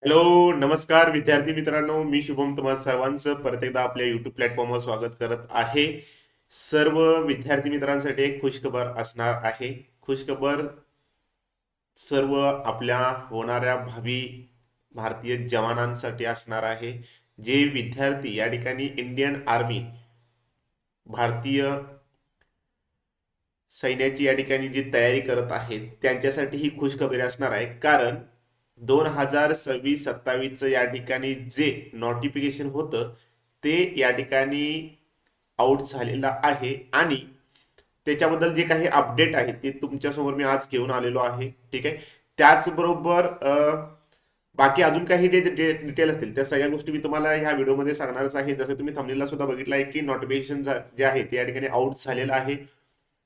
Hello, नमस्कार विद्यार्थी मित्रांनो. मी शुभम तुम्हा सर्वांचं परत एकदा आपल्या युट्यूब प्लॅटफॉर्मवर स्वागत करत आहे. सर्व विद्यार्थी मित्रांसाठी एक खुशखबर असणार आहे. खुशखबर सर्व आपल्या होणाऱ्या भावी भारतीय जवानांसाठी असणार आहे. जे विद्यार्थी या ठिकाणी इंडियन आर्मी, भारतीय सैन्याची या ठिकाणी जी तयारी करत आहेत त्यांच्यासाठी ही खुशखबरी असणार आहे. कारण 2026-27 या ठिकाणी जे नोटिफिकेशन होतं ते या ठिकाणी आउट झालेलं आहे आणि त्याच्याबद्दल जे काही अपडेट आहे ते तुमच्यासमोर मी आज घेऊन आलेलो आहे. ठीक आहे. त्याचबरोबर बाकी अजून काही डिटेल असतील त्या सगळ्या गोष्टी मी तुम्हाला ह्या व्हिडिओमध्ये सांगणारच आहे. जसं तुम्ही थंबनेलला सुद्धा बघितलं आहे की नोटिफिकेशन जे आहे ते या ठिकाणी आउट झालेलं आहे.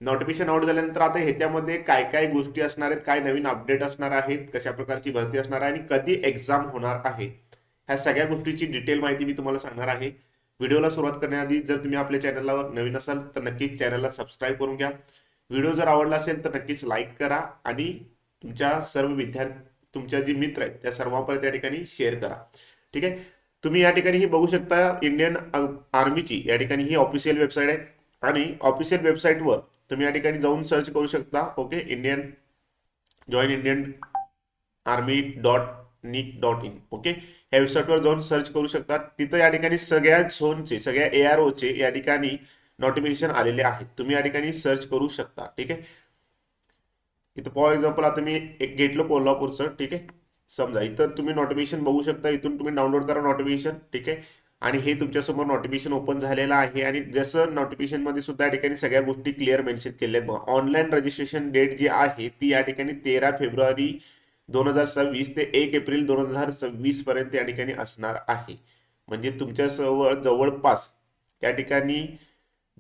नोटिफिकेशन आउट झाल्यानंतर आता ह्याच्यामध्ये काय काय गोष्टी असणार आहेत, काय नवीन अपडेट असणार आहेत, कशा प्रकारची भरती असणार आहे आणि कधी एक्झाम होणार आहे, ह्या सगळ्या गोष्टीची डिटेल माहिती मी तुम्हाला सांगणार आहे. व्हिडिओला सुरुवात करण्याआधी जर तुम्ही आपल्या चॅनलवर नवीन असाल तर नक्कीच चॅनलला सबस्क्राईब करून घ्या. व्हिडिओ जर आवडला असेल तर नक्कीच लाईक करा आणि तुमच्या सर्व विद्यार्थी, तुमच्या जे मित्र आहेत त्या सर्वांपर्यंत या ठिकाणी शेअर करा. ठीक आहे. तुम्ही या ठिकाणी ही बघू शकता इंडियन आर्मीची या ठिकाणी ही ऑफिशियल वेबसाईट आहे आणि ऑफिशियल वेबसाईटवर तुम्ही या ठिकाणी जाऊन सर्च करू शकता. Okay, join Indian army .nic.in. Okay, ह्या वेबसाईटवर जाऊन सर्च करू शकता. तिथं या ठिकाणी सगळ्या झोनचे, सगळ्या AROचे या ठिकाणी नोटिफिकेशन आलेले आहेत. तुम्ही या ठिकाणी सर्च करू शकता. ठीक आहे. इथं फॉर एक्झाम्पल आता मी एक घेतलं कोल्हापूरचं. ठीक आहे. समजा इथं तुम्ही नोटिफिकेशन बघू शकता. इथून तुम्ही डाउनलोड करा नोटिफिकेशन. ठीक आहे. आणि हे तुमच्यासमोर नोटिफिकेशन ओपन झालेलं आहे आणि जसं नोटिफिकेशन मध्ये सुद्धा या ठिकाणी सगळ्या गोष्टी क्लिअर मेन्शन केल्या आहेत बघा. ऑनलाईन रजिस्ट्रेशन डेट जी आहे ती या ठिकाणी 13 फेब्रुवारी 2026 ते 1 एप्रिल 2026 पर्यंत या ठिकाणी असणार आहे. म्हणजे तुमच्या जवळपास या ठिकाणी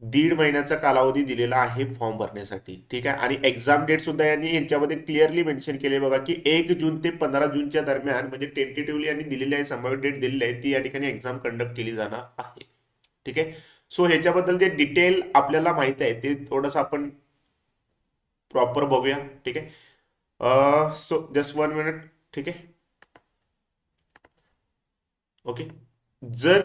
1.5 महिन्याचा कालावधी दिलेला आहे फॉर्म भरण्यासाठी. ठीक आहे. आणि एक्झाम डेट सुद्धा यांनी यांच्यामध्ये क्लिअरली मेन्शन केले बघा की 1 जून ते 15 जूनच्या दरम्यान, म्हणजे टेंटेटिव्हली यांनी दिलेली आहे, संभाव्य डेट दिलेली आहे, ती या ठिकाणी एक्झाम कंडक्ट केली जाणार आहे. ठीक आहे. सो ह्याच्याबद्दल जे डिटेल आपल्याला माहिती आहे ते थोडंसं आपण प्रॉपर बघूया. ठीक आहे. So just 1 minute. ठीक आहे. ओके. जर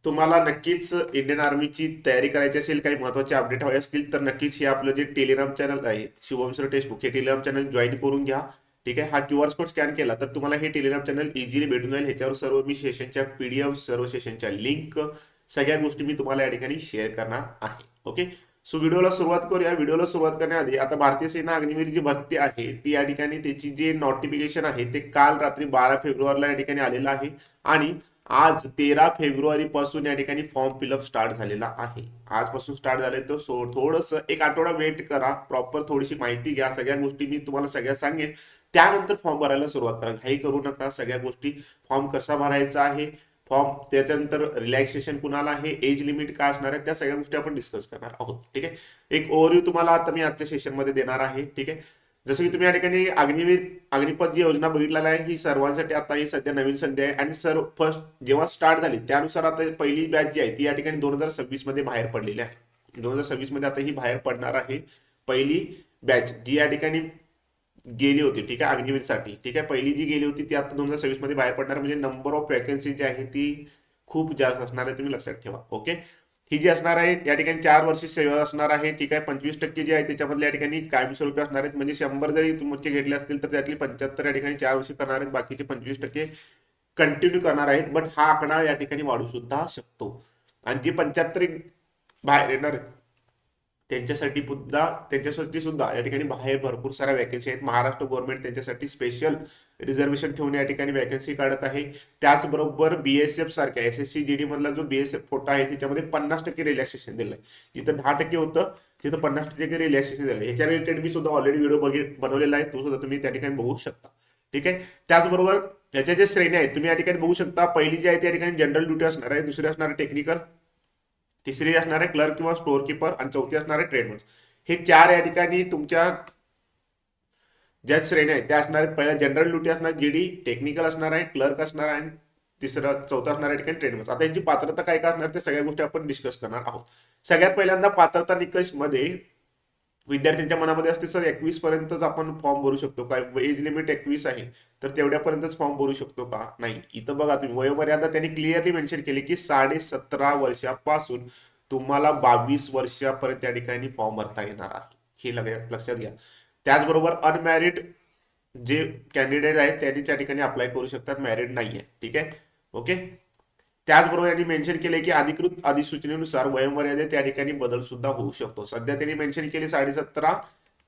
तुम्हाला नक्कीच इंडियन आर्मीची तयारी करायची असेल, काही महत्वाचे अपडेट हवे असतील तर नक्कीच हे आपलं जे टेलिग्राम चॅनल आहे शुभम सर टेक्स्टबुक, हे टेलिग्राम चॅनल जॉईन करून घ्या. ठीक आहे. हा QR कोड स्कॅन केला तर तुम्हाला हे टेलिग्राम चॅनल इझिली भेटून जाईल. ह्याच्यावर सर्व मी सेशनच्या PDF, सर्व सेशनच्या लिंक, सगळ्या गोष्टी मी तुम्हाला या ठिकाणी शेअर करणार आहे. ओके. सो व्हिडिओला सुरुवात करूया. व्हिडिओला सुरुवात करण्याआधी आता भारतीय सेना अग्निवीर जी भरती आहे ती या ठिकाणी त्याची जे नोटिफिकेशन आहे ते काल रात्री 12 फेब्रुवारीला या ठिकाणी आलेलं आहे आणि आज 13 फेब्रुवारी पासून या ठिकाणी फॉर्म फिलअप स्टार्ट झालेला आहे. आजपासून स्टार्ट झाले तर थोडस एक आठवडा वेट करा. प्रॉपर थोडीशी माहिती घ्या. सगळ्या गोष्टी मी तुम्हाला सगळ्या सांगेन. त्यानंतर फॉर्म भरायला सुरुवात करा. घाई करू नका. सगळ्या गोष्टी, फॉर्म कसा भरायचा आहे, फॉर्म त्याच्यानंतर रिलॅक्सेशन कुणाला आहे, एज लिमिट काय असणार आहे, त्या सगळ्या गोष्टी आपण डिस्कस करणार आहोत. ठीक आहे. एक ओव्हरव्ह्यू तुम्हाला आता मी आजच्या सेशनमध्ये देणार आहे. ठीक आहे. जसं की तुम्ही या ठिकाणी अग्निपथ जी योजना बघितलेली आहे ही सर्वांसाठी आता ही सध्या नवीन संधी आहे आणि सर्व फर्स्ट जेव्हा स्टार्ट झाली त्यानुसार आता पहिली बॅच जी आहे ती या ठिकाणी 2026 मध्ये बाहेर पडलेली आहे. 2026 मध्ये आता ही बाहेर पडणार आहे पहिली बॅच जी या ठिकाणी गेली होती. ठीक आहे. अग्निवीरसाठी. ठीक आहे. पहिली जी गेली होती ती आता 2026 मध्ये बाहेर पडणार. म्हणजे नंबर ऑफ वॅकन्सी जी आहे ती खूप जास्त असणार आहे. तुम्ही लक्षात ठेवा. ओके. ही जी असणार आहे या ठिकाणी 4 वर्ष सेवा असणार आहे. ठीक आहे. 25% जे आहे त्याच्यामधले या ठिकाणी कायमस्वरूपी असणार आहेत. म्हणजे 100 जरी तुमचे घेतले असतील तर त्यातली 75 या ठिकाणी 4 वर्ष करणार आहेत. बाकीचे 25% कंटिन्यू करणार आहेत. बट हा आकडा या ठिकाणी वाढू सुद्धा शकतो. आणि जी 75 बाहेर येणार आहेत त्यांच्यासाठी सुद्धा या ठिकाणी बाहेर भरपूर साऱ्या वॅकन्सी आहेत. महाराष्ट्र गव्हर्नमेंट त्यांच्यासाठी स्पेशल रिझर्वेशन ठेवून या ठिकाणी वॅकन्सी काढत आहे. त्याचबरोबर BSF सारख्या SSC GD मधला जो BSF कोटा आहे त्याच्यामध्ये 50% रिलॅक्सेशन दिलंय. जिथं 10% होतं तिथं 50% रिलॅक्सेशन दिलंय. ह्याच्या रिलेटेड मी सुद्धा ऑलरेडी व्हिडिओ बनवलेला आहे. तो सुद्धा तुम्ही त्या ठिकाणी बघू शकता. ठीक आहे. त्याचबरोबर याच्या जे श्रेणी आहेत तुम्ही या ठिकाणी बघू शकता. पहिली जी आहे त्या ठिकाणी जनरल ड्युटी असणार आहे, दुसरी असणार आहे टेक्निकल, तिसरी असणार आहे क्लर्क किंवा स्टोअर किपर आणि चौथी असणार आहे ट्रेडमन. हे 4 या ठिकाणी तुमच्या ज्या श्रेणी आहेत त्या असणार आहेत. पहिला जनरल ड्युटी असणार, GD, टेक्निकल असणार आहे, क्लर्क असणार आहे आणि चौथा असणार आहे ठिकाणी ट्रेडमन. आता यांची पात्रता काय काय असणार त्या सगळ्या गोष्टी आपण डिस्कस करणार आहोत. सगळ्यात पहिल्यांदा पात्रता निकष मध्ये विद्यार्थ्यांच्या मनामध्ये असते सर 21 पर्यंतच आपण फॉर्म भरू शकतो काय, एज लिमिट 21 आहे. तर तेवढ्यापर्यंतच फॉर्म भरू शकतो का? नाही. इथं बघा तुम्ही वयोमर्यादा त्यांनी क्लिअरली मेन्शन केली की 17.5 वर्षापासून तुम्हाला 22 वर्षापर्यंत त्या ठिकाणी फॉर्म भरता येणार आहे. हे लक्षात घ्या. त्याचबरोबर अनमॅरिड जे कॅन्डिडेट आहेत त्यांनी त्या ठिकाणी अप्लाय करू शकतात, मॅरिड नाहीये. ठीक आहे, ओके. त्याचबरोबर यांनी मेन्शन केले की अधिकृत अधिसूचनेनुसार वयोमर्यादेत त्या ठिकाणी बदल सुद्धा होऊ शकतो. सध्या त्यांनी मेन्शन केले 17.5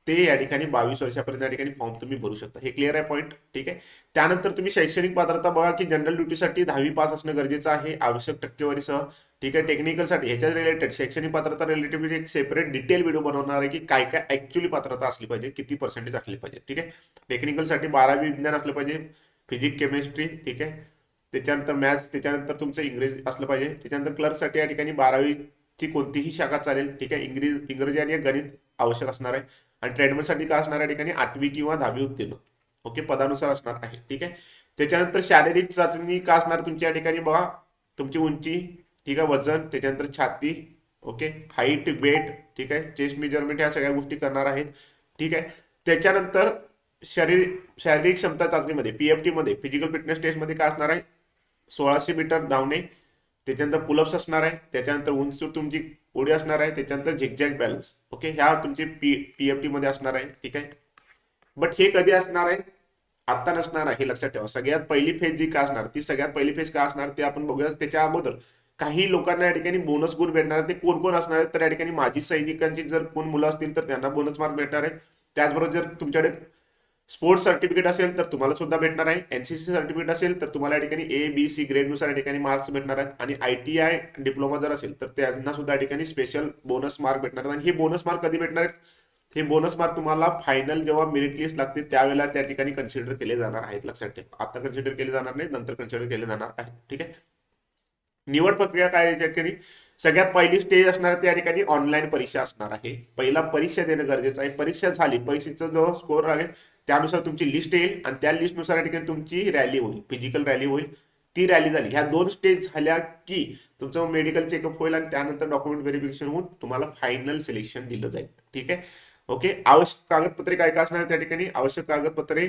ते या ठिकाणी 22 वर्षापर्यंत या ठिकाणी फॉर्म तुम्ही भरू शकता. हे क्लिअर आहे पॉईंट. ठीक आहे. त्यानंतर तुम्ही शैक्षणिक पात्रता बघा की जनरल ड्युटीसाठी 10वी पास असणं गरजेचं आहे आवश्यक टक्केवारीसह. ठीक आहे. टेक्निकलसाठी ह्याच्या रिलेटेड शैक्षणिक पात्रता रिलेटेड एक सेपरेट डिटेल व्हिडिओ बनवणार आहे की काय काय ऍक्च्युअली पात्रता असली पाहिजे, किती पर्सेंटेज असली पाहिजे. ठीक आहे. टेक्निकलसाठी 12वी विज्ञान असलं पाहिजे, फिजिक्स केमिस्ट्री. ठीक आहे. त्याच्यानंतर मॅथ्स, त्याच्यानंतर तुमचं इंग्रजी असलं पाहिजे. त्याच्यानंतर क्लर्कसाठी या ठिकाणी 12वीची कोणतीही शाखा चालेल. ठीक आहे. इंग्रजी आणि गणित आवश्यक असणार आहे. आणि ट्रेडमेनसाठी काय असणार या ठिकाणी 8वी किंवा 10वी उत्तीर्ण. ओके, पदानुसार असणार आहे. ठीक आहे. त्याच्यानंतर शारीरिक चाचणी का असणार तुमच्या या ठिकाणी बघा, तुमची उंची, ठीक आहे, वजन, त्याच्यानंतर छाती, ओके, हाईट, वेट, ठीक आहे, चेस्ट मेजरमेंट, ह्या सगळ्या गोष्टी करणार आहेत. ठीक आहे. त्याच्यानंतर शारीरिक क्षमता चाचणीमध्ये पीएफटी मध्ये फिजिकल फिटनेस टेस्ट मध्ये काय असणार आहे, 1600 मीटर धावणे, त्याच्यानंतर पुलअप्स असणार आहे, त्याच्यानंतर उंचीवर तुमची उडी असणार आहे, त्याच्यानंतर झिगझॅग बॅलन्स. ओके, ह्या तुमची पीएफटी मध्ये असणार आहे. ठीक आहे. बट हे कधी असणार आहे, आता नसणार आहे, हे लक्षात ठेवा. सगळ्यात पहिली फेज जी का असणार, ती सगळ्यात पहिली फेज का असणार ते आपण बघूया. त्याच्या अगोदर काही लोकांना या ठिकाणी बोनस गुण भेटणार. ते कोण कोण असणार आहेत, तर या ठिकाणी माजी सैनिकांची जर कोण मुलं असतील तर त्यांना बोनस मार्क भेटणार आहेत. त्याचबरोबर जर तुमच्याकडे स्पोर्ट्स सर्टिफिकेट असेल तर तुम्हाला सुद्धा भेटणार आहे. एनसीसी सर्टिफिकेट असेल तर तुम्हाला या ठिकाणी A, B, C ग्रेडनुसार या ठिकाणी मार्क्स भेटणार आहेत. आणि ITI डिप्लोमा जर असेल तर त्यांना सुद्धा या ठिकाणी स्पेशल बोनस मार्क भेटणार आहेत. आणि हे बोनस मार्क कधी भेटणार आहेत, हे बोनस मार्क तुम्हाला फायनल जेव्हा मेरिट लिस्ट लागते त्यावेळेला त्या ठिकाणी कन्सिडर केले जाणार आहेत. लक्षात ठेवा, आता कन्सिडर केले जाणार नाही, नंतर कन्सिडर केले जाणार आहेत. ठीक आहे. निवड प्रक्रिया काय आहे, या ठिकाणी सगळ्यात पहिली स्टेज असणार त्या ठिकाणी ऑनलाईन परीक्षा असणार आहे. पहिला परीक्षा देणं गरजेचं आहे. परीक्षा झाली, परीक्षेचा जो स्कोर राहील त्यानुसार तुमची लिस्ट येईल आणि त्या लिस्टनुसार या ठिकाणी तुमची रॅली होईल, फिजिकल रॅली होईल. ती रॅली झाली, ह्या 2 स्टेज झाल्या की तुमचं मेडिकल चेकअप होईल आणि त्यानंतर डॉक्युमेंट व्हेरिफिकेशन होऊन तुम्हाला फायनल सिलेक्शन दिलं जाईल. ठीक आहे, ओके. आवश्यक कागदपत्रे काय काय असणार त्या ठिकाणी, आवश्यक कागदपत्रे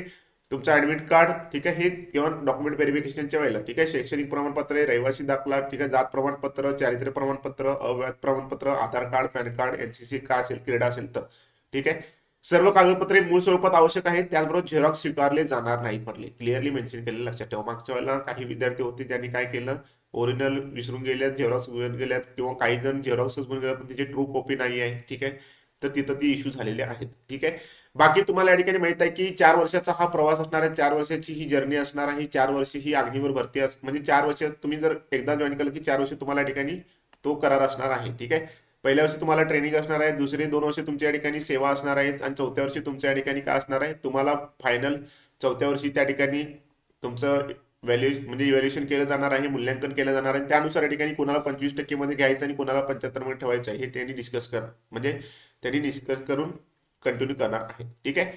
तुमचं ऍडमिट कार्ड, ठीक आहे, हे किंवा डॉक्युमेंट व्हेरिफिकेशनच्या वेळेला, ठीक आहे, शैक्षणिक प्रमाणपत्र, रहिवासी दाखला, ठीक आहे, जात प्रमाणपत्र, चारित्र्य प्रमाणपत्र, अवैध प्रमाणपत्र, आधार कार्ड, पॅन कार्ड, एनसीसी काय असेल, क्रीडा असेल तर. ठीक आहे. सर्व कागदपत्रे मूळ स्वरूपात आवश्यक आहेत. त्याचबरोबर झेरॉक्स स्वीकारले जाणार नाहीत म्हटले, क्लिअरली मेन्शन केलेलं लक्षात ठेवा. मागच्या वेळेला काही विद्यार्थी होते ज्यांनी काय केलं, ओरिजिनल विसरून गेल्यात, झेरॉक्स घेऊन गेल्यात, किंवा काही जण झेरॉक्सच घेऊन गेल्यात पण त्याची ट्रू कॉपी नाही आहे. ठीक आहे, तर तिथं ती इश्यू झालेले आहेत. ठीक आहे. बाकी तुम्हाला या ठिकाणी माहित आहे की 4 वर्षाचा हा प्रवास असणार आहे, 4 वर्षाची ही जर्नी असणार आहे. 4 वर्ष ही अग्निवर भरती म्हणजे 4 वर्ष तुम्ही जर एकदा जॉईन केलं की 4 वर्ष तुम्हाला या ठिकाणी तो करार असणार आहे. ठीक आहे. पहिल्या वर्षी तुम्हाला ट्रेनिंग असणार आहे, दुसरे 2 वर्ष तुमच्या या ठिकाणी सेवा असणार आहेत, आणि चौथ्या वर्षी तुमच्या या ठिकाणी काय असणार आहे, तुम्हाला फायनल चौथ्या वर्षी त्या ठिकाणी तुमचं म्हणजे इव्हॅल्युएशन केलं जाणार आहे, मूल्यांकन केलं जाणार आहे. त्यानुसार या ठिकाणी कुणाला 25% मध्ये घ्यायचं आणि कुणाला 75 मध्ये ठेवायचं आहे, हे त्यांनी डिस्कस कर म्हणजे त्यांनी डिस्कस करून कंटिन्यू करणार आहे. ठीक आहे.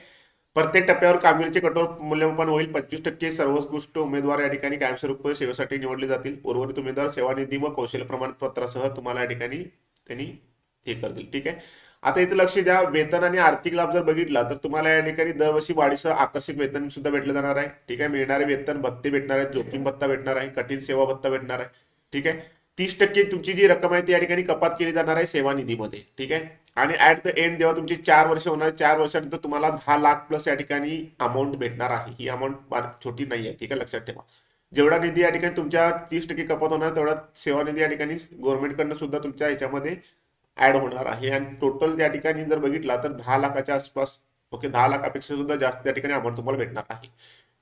प्रत्येक टप्प्यावर कामगिरीचे कठोर मूल्यमापन होईल. 25% सर्वोत्कृष्ट उमेदवार या ठिकाणी कायमस्वरूपी सेवेसाठी निवडले जातील. उर्वरित उमेदवार सेवानिधी व कौशल्य प्रमाणपत्रासह तुम्हाला या ठिकाणी त्यांनी हे करतील. ठीक आहे. आता इथे लक्ष द्या, वेतन आणि आर्थिक लाभ जर बघितला तर तुम्हाला या ठिकाणी दरवर्षी वाढीसह आकर्षक वेतन सुद्धा भेटलं जाणार आहे. ठीक आहे. मिळणारे वेतन भत्ते भेटणार आहेत, जोखीम भत्ता भेटणार आहे, कठीण सेवा भत्ता भेटणार आहे. ठीक आहे. 30% तुमची जी रक्कम आहे ती या ठिकाणी कपात केली जाणार आहे सेवानिधीमध्ये. ठीक आहे. आणि ऍट द एंड जेव्हा तुमची 4 वर्ष होणार, 4 वर्षानंतर तुम्हाला 10 लाख प्लस या ठिकाणी अमाऊंट भेटणार आहे. ही अमाऊंट छोटी नाही आहे. ठीक आहे, लक्षात ठेवा. जेवढा निधी या ठिकाणी तुमच्या 30% कपात होणार तेवढा सेवा निधी या ठिकाणी गव्हर्नमेंटकडनं सुद्धा तुमच्या याच्यामध्ये ऍड होणार आहे. आणि टोटल त्या ठिकाणी जर बघितला तर 10 लाखाच्या आसपास, ओके, 10 लाखापेक्षा सुद्धा जास्त त्या ठिकाणी अमाऊंट तुम्हाला भेटणार आहे.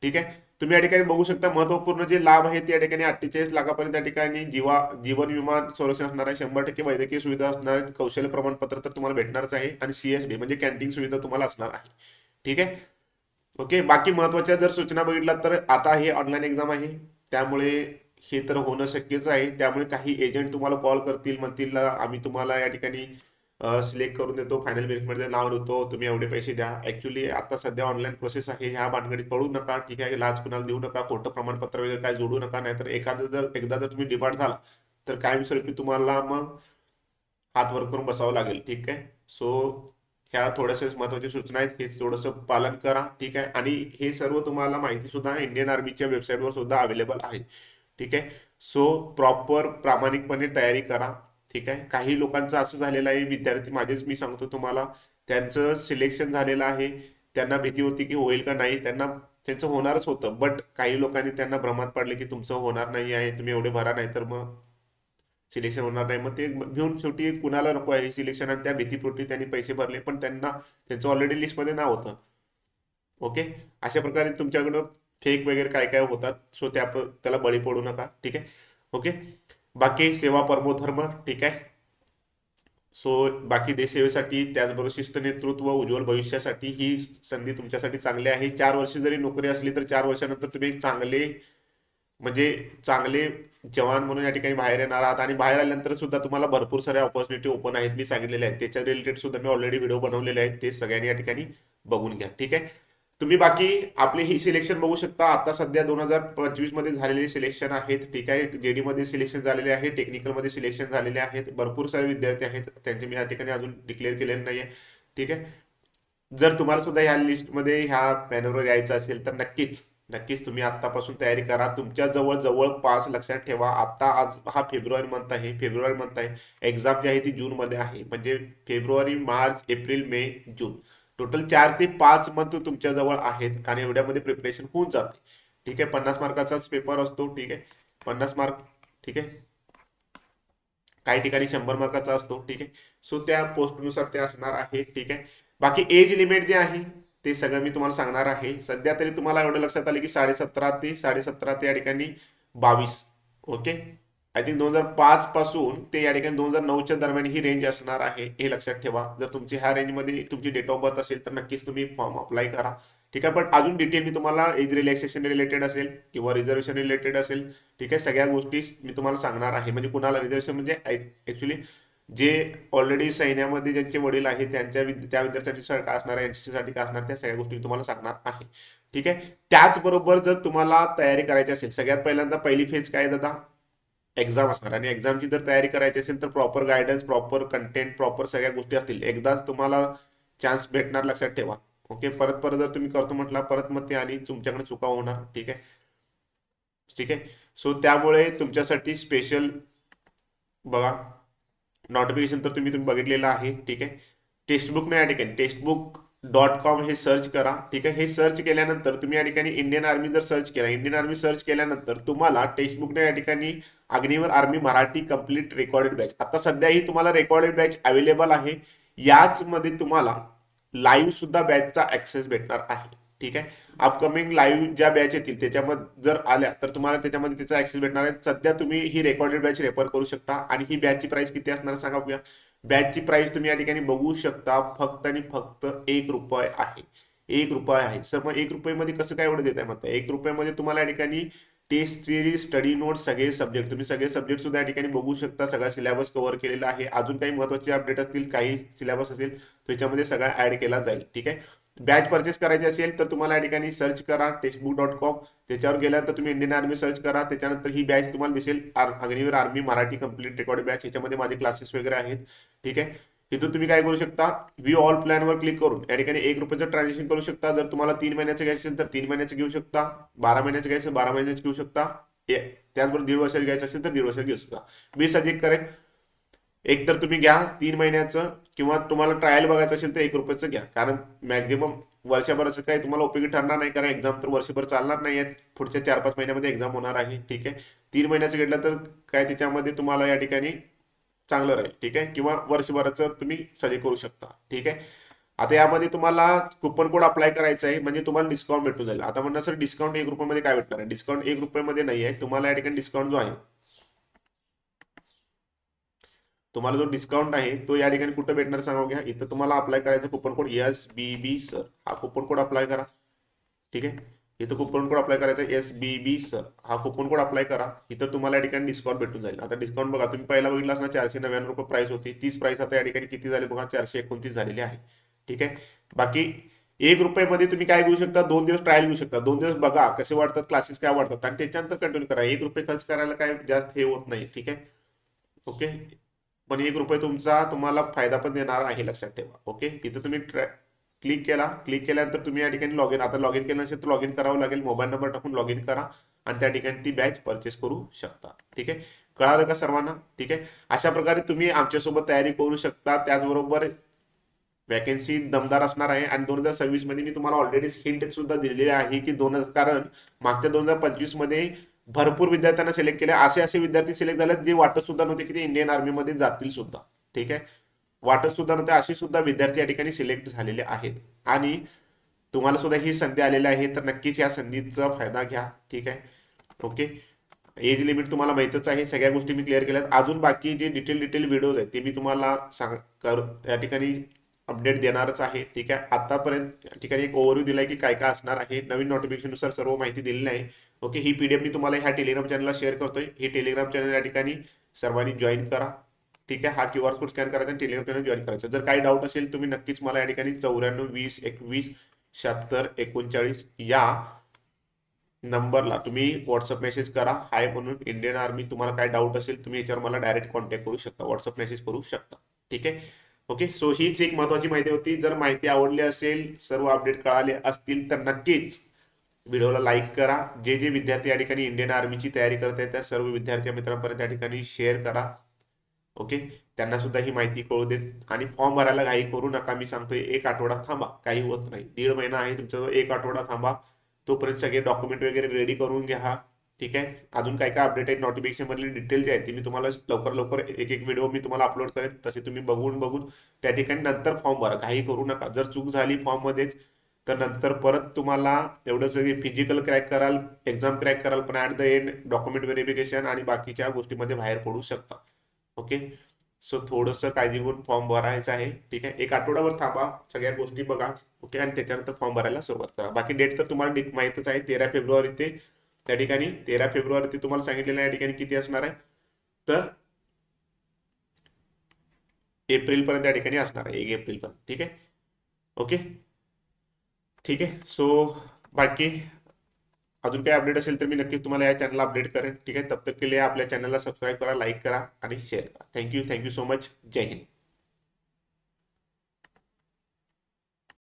ठीक आहे. तुम्ही या ठिकाणी बघू शकता महत्वपूर्ण जे लाभ आहेत या ठिकाणी 48 लाखापर्यंत त्या ठिकाणी जीवन विमा संरक्षण असणार आहे, 100% वैद्यकीय सुविधा असणार आहेत, कौशल्य प्रमाणपत्र तर तुम्हाला भेटणारच आहे, आणि CSD म्हणजे कॅन्टीन सुविधा तुम्हाला असणार आहे. ठीक आहे, ओके. बाकी महत्वाच्या जर सूचना बघितला तर आता हे ऑनलाईन एक्झाम आहे, त्यामुळे हे तर होणं शक्यच आहे. त्यामुळे काही एजंट तुम्हाला कॉल करतील, म्हणतील आम्ही तुम्हाला या ठिकाणी सिलेक्ट करून देतो, फायनल मेरिटमध्ये नाव देतो, तुम्ही एवढे पैसे द्या. ऍक्च्युली आता सध्या ऑनलाईन प्रोसेस आहे, ह्या भानगडीत पडू नका. ठीक आहे, लाच कुणाला देऊ नका, खोटं प्रमाणपत्र वगैरे काय जोडू नका, नाहीतर एकदा जर तुम्ही डिपार्ट झाला तर कायमस्वरूपी तुम्हाला मग हात वर करून बसावं लागेल. ठीक आहे. सो ह्या थोड्याशा महत्वाच्या सूचना आहेत, हे थोडंसं पालन करा. ठीक आहे. आणि हे सर्व तुम्हाला माहिती सुद्धा इंडियन आर्मीच्या वेबसाईटवर सुद्धा अवेलेबल आहे. ठीक आहे. सो प्रॉपर प्रामाणिकपणे तयारी करा. ठीक आहे. काही लोकांचं असं झालेलं आहे, विद्यार्थी माझेच मी सांगतो तुम्हाला, त्यांचं सिलेक्शन झालेलं आहे. त्यांना भीती होती की होईल का नाही, त्यांचं होणारच होतं, बट काही लोकांनी त्यांना भ्रमात पाडले की तुमचं होणार नाही आहे, तुम्ही एवढे भरा, नाही तर मग सिलेक्शन होणार नाही. मग ते घेऊन शेवटी कुणाला नको आहे सिलेक्शन, आणि त्या भीतीपोटी त्यांनी पैसे भरले, पण त्यांचं ऑलरेडी लिस्टमध्ये नाव होतं. ओके. अशा प्रकारे तुमच्याकडं फेक वगैरे काय काय होतात. सो त्याला बळी पडू नका. ठीक आहे. ओके. बाकी सेवा परमो धर्म. ठीक आहे. सो बाकी देशसेवेसाठी, त्याचबरोबर शिस्त, नेतृत्व, उज्ज्वल भविष्यासाठी ही संधी तुमच्यासाठी चांगली आहे. 4 वर्ष जरी नोकरी असली तर 4 वर्षानंतर तुम्ही एक म्हणजे चांगले जवान म्हणून या ठिकाणी बाहेर येणार आहात. आणि बाहेर आल्यानंतर सुद्धा तुम्हाला भरपूर साऱ्या ऑपॉर्च्युनिटी ओपन आहेत, मी सांगितलेले आहेत. त्याच्या रिलेटेड सुद्धा मी ऑलरेडी व्हिडिओ बनवलेले आहेत, ते सगळ्यांनी या ठिकाणी बघून घ्या. ठीक आहे. तुम्ही बाकी आपले ही सिलेक्शन बघू शकता. आता सध्या 2025 मध्ये झालेले सिलेक्शन आहेत. ठीक आहे. जेडी मध्ये सिलेक्शन झालेले आहे, टेक्निकल मध्ये सिलेक्शन झालेले आहेत. भरपूर सारे विद्यार्थी आहेत, त्यांचे मी या ठिकाणी अजून डिक्लेअर केलेले नाहीये. ठीक आहे. जर तुम्हाला सुद्धा ह्या लिस्टमध्ये, ह्या पॅनलवर यायचं असेल तर नक्कीच नक्कीच तुम्ही आत्तापासून तयारी करा. तुमच्या जवळ जवळपास, लक्षात ठेवा, आता आज हा फेब्रुवारी मंथ आहे. फेब्रुवारी मंथ आहे. एक्झाम जी आहे ती जून मध्ये आहे. म्हणजे फेब्रुवारी, मार्च, एप्रिल, मे, जून, टोटल 4 ते 5 मंथ तुमच्या जवळ आहेत. आणि एवढ्यामध्ये प्रिपरेशन होऊन जाते. ठीक आहे. 50 मार्काचाच पेपर असतो. ठीक आहे. 50 मार्क. ठीक आहे. काही ठिकाणी 100 मार्काचा असतो. ठीक आहे. सो त्या पोस्टनुसार ते असणार आहे. ठीक आहे. बाकी एज लिमिट जे आहे ते सगळं मी तुम्हाला सांगणार आहे. सध्या तरी तुम्हाला एवढं लक्षात आलं की 17.5 ते या ठिकाणी 22. ओके. आय थिंक 2005 पासून ते या ठिकाणी 2009च्या दरम्यान ही रेंज असणार आहे, हे लक्षात ठेवा. जर तुमची ह्या रेंजमध्ये तुमची डेट ऑफ बर्थ असेल तर नक्कीच तुम्ही फॉर्म अप्लाय करा. ठीक आहे. पण अजून डिटेल मी तुम्हाला एज रिलॅक्सेशन रिलेटेड असेल किंवा रिझर्वेशन रिलेटेड असेल, ठीक आहे, सगळ्या गोष्टी मी तुम्हाला सांगणार आहे. म्हणजे कुणाला रिझर्वेशन म्हणजे ऍक्च्युली जे ऑलरेडी सैन्यामध्ये ज्यांचे वडील आहेत त्या विद्यार्थ्यांसाठी काय असणार आहे, एनसीसी साठी काय असणार, त्या सगळ्या गोष्टी मी तुम्हाला सांगणार आहे. ठीक आहे. त्याचबरोबर जर तुम्हाला तयारी करायची असेल, सगळ्यात पहिल्यांदा पहिली फेज काय दादा, एक्झाम असणार. आणि एक्झामची जर तयारी करायची असेल तर proper guidance, proper content, proper सगळ्या गोष्टी असतील. एकदाच तुम्हाला चान्स भेटणार, लक्षात ठेवा. ओके. परत परत जर तुम्ही करतो म्हटला, परत मग ते आणि तुमच्याकडे चुका होणार. ठीक आहे. ठीक आहे. सो त्यामुळे तुमच्यासाठी स्पेशल बघा, नोटिफिकेशन तर तुम्ही बघितलेलं आहे. ठीक आहे. टेक्स्टबुक नाही, या ठिकाणी टेक्स्टबुक.com हे सर्च करा. ठीक आहे. हे सर्च केल्यानंतर तुम्ही या ठिकाणी इंडियन आर्मी जर सर्च केला, इंडियन आर्मी सर्च केल्यानंतर तुम्हाला टेक्स्टबुकने या ठिकाणी Agniveer army Marathi complete recorded batch, आता सध्या ही तुम्हाला रेकॉर्डेड बॅच अवेलेबल आहे. याच मध्ये तुम्हाला लाईव्ह सुद्धा बॅचचा ऍक्सेस भेटणार आहे. ठीक आहे. अपकमिंग लाईव्ह ज्या बॅच येतील त्याच्यामध्ये जर आल्या तर तुम्हाला त्याच्यामध्ये त्याचा ऍक्सेस भेटणार आहे. सध्या तुम्ही ही रेकॉर्डेड बॅच रेफर करू शकता. आणि ही बॅचची प्राइस किती असणार सांगा बघूया. बॅचची प्राइस तुम्ही या ठिकाणी बघू शकता, फक्त आणि फक्त 1 रुपये आहे. 1 रुपये आहे. सर मग 1 रुपये कसं काय एवढं देत आहे म्हणता. 1 रुपयामध्ये तुम्हाला या ठिकाणी टेस्ट सिरीज, स्टडी नोट, सगळे सब्जेक्ट, तुम्ही सगळे सब्जेक्ट सुद्धा या ठिकाणी बघू शकता. सगळा सिलेबस कव्हर केलेला आहे. अजून काही महत्वाचे अपडेट असतील, काही सिलेबस असेल त्याच्यामध्ये सगळा ऍड केला जाईल. ठीक आहे. बॅच परचेस करायची असेल तर तुम्हाला या ठिकाणी सर्च करा टेक्स्टबुक.com, त्याच्यावर गेल्यानंतर तुम्ही इंडियन आर्मी सर्च करा. त्याच्यानंतर ही बॅच तुम्हाला दिसेल, Agniveer army Marathi complete record batch. ह्याच्यामध्ये माझे क्लासेस वगैरे आहेत. ठीक आहे. इथून तुम्ही काय करू शकता, व्ह्यू ऑल प्लॅन वर क्लिक करून या ठिकाणी 1 रुपयाचं ट्रान्झॅक्शन करू शकता. जर तुम्हाला 3 महिन्याचं घ्यायचं असेल तर 3 महिन्याचं घेऊ शकता. 12 महिन्याचं घ्यायचं असेल 12 महिन्याचं घेऊ शकता. त्याचबरोबर 1.5 वर्षाचं घ्यायचं असेल तर 1.5 वर्षाचं घेऊ शकता. मी सजेस्ट करेन एक तर तुम्ही घ्या 3 महिन्याचं, किंवा तुम्हाला ट्रायल बघायचं असेल तर 1 रुपयाचं घ्या. कारण मॅक्झिमम वर्षभराचं काही तुम्हाला उपयोगी ठरणार नाही, कारण एक्झाम तर वर्षभर चालणार नाही आहेत. पुढच्या 4-5 महिन्यामध्ये एक्झाम होणार आहे. ठीक आहे. 3 महिन्याचं घेतलं तर काय त्याच्यामध्ये तुम्हाला या ठिकाणी चांगलं राहील. ठीक आहे. किंवा वर्षभराचं तुम्ही सजेस्ट करू शकता. ठीक आहे. आता यामध्ये तुम्हाला कुपन कोड अप्लाय करायचा आहे, म्हणजे तुम्हाला डिस्काउंट भेटून जाईल. आता म्हणणार सर डिस्काउंट 1 रुपयामध्ये काय भेटणार आहे. डिस्काउंट 1 रुपयामध्ये नाही आहे. तुम्हाला या ठिकाणी डिस्काउंट जो आहे, तुम्हाला जो डिस्काउंट आहे तो या ठिकाणी कुठं भेटणार सांगा घ्या. इथं तुम्हाला अप्लाय करायचं कुपन कोड SBB सर, हा कुपन कोड अप्लाय करा. ठीक आहे. इथं कुपन कोड अप्लाय करायचा SBB सर, हा कुपन कोड अप्लाय करा. इथं तुम्हाला या ठिकाणी डिस्काउंट भेटून जाईल. आता डिस्काउंट बघा, तुम्ही पहिला बघितला असणार 499 रुपये प्राइस होती, तीच प्राइस आता या ठिकाणी किती झाली बघा, 429 झालेली आहे. ठीक आहे. बाकी 1 रुपयामध्ये तुम्ही काय घेऊ शकता, 2 दिवस ट्रायल घेऊ शकता. 2 दिवस बघा कसे वाटतात क्लासेस, काय वाटतात, आणि त्याच्यानंतर कंटिन्यू करा. 1 रुपये खर्च करायला काय जास्त हे होत नाही. ठीक आहे. ओके. पण ₹1 तुमचा तुम्हाला फायदा पण देणार आहे, लक्षात ठेवा. ओके, इथं तुम्ही क्लिक केल्यानंतर तुम्ही या ठिकाणी लॉग इन, आता लॉग इन केलं नसेल तर लॉग इन करावं लागेल. मोबाईल नंबर टाकून लॉग इन करा आणि त्या ठिकाणी ती बॅच परचेस करू शकता. ठीक आहे, कळालं का सर्वांना? ठीक आहे, अशा प्रकारे तुम्ही आमच्यासोबत तयारी करू शकता. त्याचबरोबर वॅकन्सी दमदार असणार आहे आणि 2026 मध्ये मी तुम्हाला ऑलरेडी हिंट सुद्धा दिलेली आहे की कारण मागच्या 2025 मध्ये भरपूर विद्यार्थ्यांना सिलेक्ट केले. असे असे विद्यार्थी सिलेक्ट झाले जे वाटत सुद्धा नव्हते की ते इंडियन आर्मी मध्ये जातील सुद्धा. ठीक आहे, वाटत सुद्धा नव्हते असे सुद्धा विद्यार्थी या ठिकाणी सिलेक्ट झालेले आहेत. आणि तुम्हाला सुद्धा ही संधी आलेली आहे, तर नक्कीच या संधीचा फायदा घ्या. ठीक आहे, ओके. एज लिमिट तुम्हाला माहितच आहे, सगळ्या गोष्टी मी क्लिअर केल्यात. अजून बाकी जे डिटेल व्हिडिओज आहेत ते मी तुम्हाला या ठिकाणी अपडेट देणारच आहे. ठीक आहे, आतापर्यंत या ठिकाणी एक ओव्हरव्ह्यू दिलाय की काय काय असणार आहे. नवीन नोटिफिकेशननुसार सर्व माहिती दिलेली आहे. ओके, ही पीडीएफ मी तुम्हाला ह्या टेलिग्राम चॅनलला शेअर करतोय. ही टेलिग्राम चॅनल या ठिकाणी सर्वांनी जॉईन करा. ठीक आहे, हा QR कोड स्कॅन करायचा आणि टेलिग्राम चॅनल जॉईन करायचं. जर काही डाऊट असेल तुम्ही नक्कीच मला या ठिकाणी 94 20 21 76 39 या नंबरला तुम्ही व्हॉट्सअप मेसेज करा, हाय म्हणून इंडियन आर्मी. तुम्हाला काय डाऊट असेल तुम्ही याच्यावर मला डायरेक्ट कॉन्टॅक्ट करू शकता, व्हॉट्सअप मेसेज करू शकता. ठीक आहे, ओके. सो हीच एक महत्वाची माहिती होती. जर माहिती आवडली असेल, सर्व अपडेट कळाले असतील तर नक्कीच व्हिडिओला लाईक करा. जे जे विद्यार्थी या ठिकाणी इंडियन आर्मीची तयारी करत आहेत त्या सर्व विद्यार्थी मित्रांपर्यंत या ठिकाणी शेअर करा. ओके, त्यांना सुद्धा ही माहिती कळू देत. आणि फॉर्म भरायला घाई करू नका. मी सांगतोय 1 आठवडा थांबा, काही होत नाही. 1.5 महिना आहे तुमच्याजवळ, 1 आठवडा थांबा. तोपर्यंत सगळे डॉक्युमेंट वगैरे रेडी करून घ्या. ठीक आहे, अजून काय काय अपडेट आहे नोटिफिकेशन मधली डिटेल जे आहे ती मी तुम्हाला लवकर लवकर एक एक व्हिडिओ मी तुम्हाला अपलोड करेन. तसे तुम्ही बघून बघून त्या ठिकाणी नंतर फॉर्म भरा, घाई करू नका. जर चूक झाली फॉर्म मध्येच तर नंतर परत तुम्हाला एवढं सगळी फिजिकल क्रॅक कराल, एक्झाम क्रॅक कराल, पण at the end document verification आणि बाकीच्या गोष्टीमध्ये बाहेर पडू शकता. ओके, सो थोडंसं काळजी घेऊन फॉर्म भरायचा आहे. ठीक आहे, 1 आठवड्यावर थांबा, सगळ्या गोष्टी बघा. ओके, आणि त्याच्यानंतर फॉर्म भरायला सुरुवात करा. बाकी डेट तर तुम्हाला माहितच आहे, 13 फेब्रुवारी ते त्या ठिकाणी 13 फेब्रुवारी ते तुम्हाला सांगितलेलं आहे या ठिकाणी किती असणार आहे, तर एप्रिल पर्यंत या ठिकाणी असणार आहे, 1 एप्रिल पर्यंत. ठीक आहे, ओके. ठीक आहे, सो बाकी अजून काही अपडेट असेल तर मी नक्कीच तुम्हाला या चॅनलला अपडेट करेन. ठीक आहे, तब तक के लिए आपल्या चॅनलला सबस्क्राईब करा, लाईक करा आणि शेअर करा. Thank you so much. Jai Hind.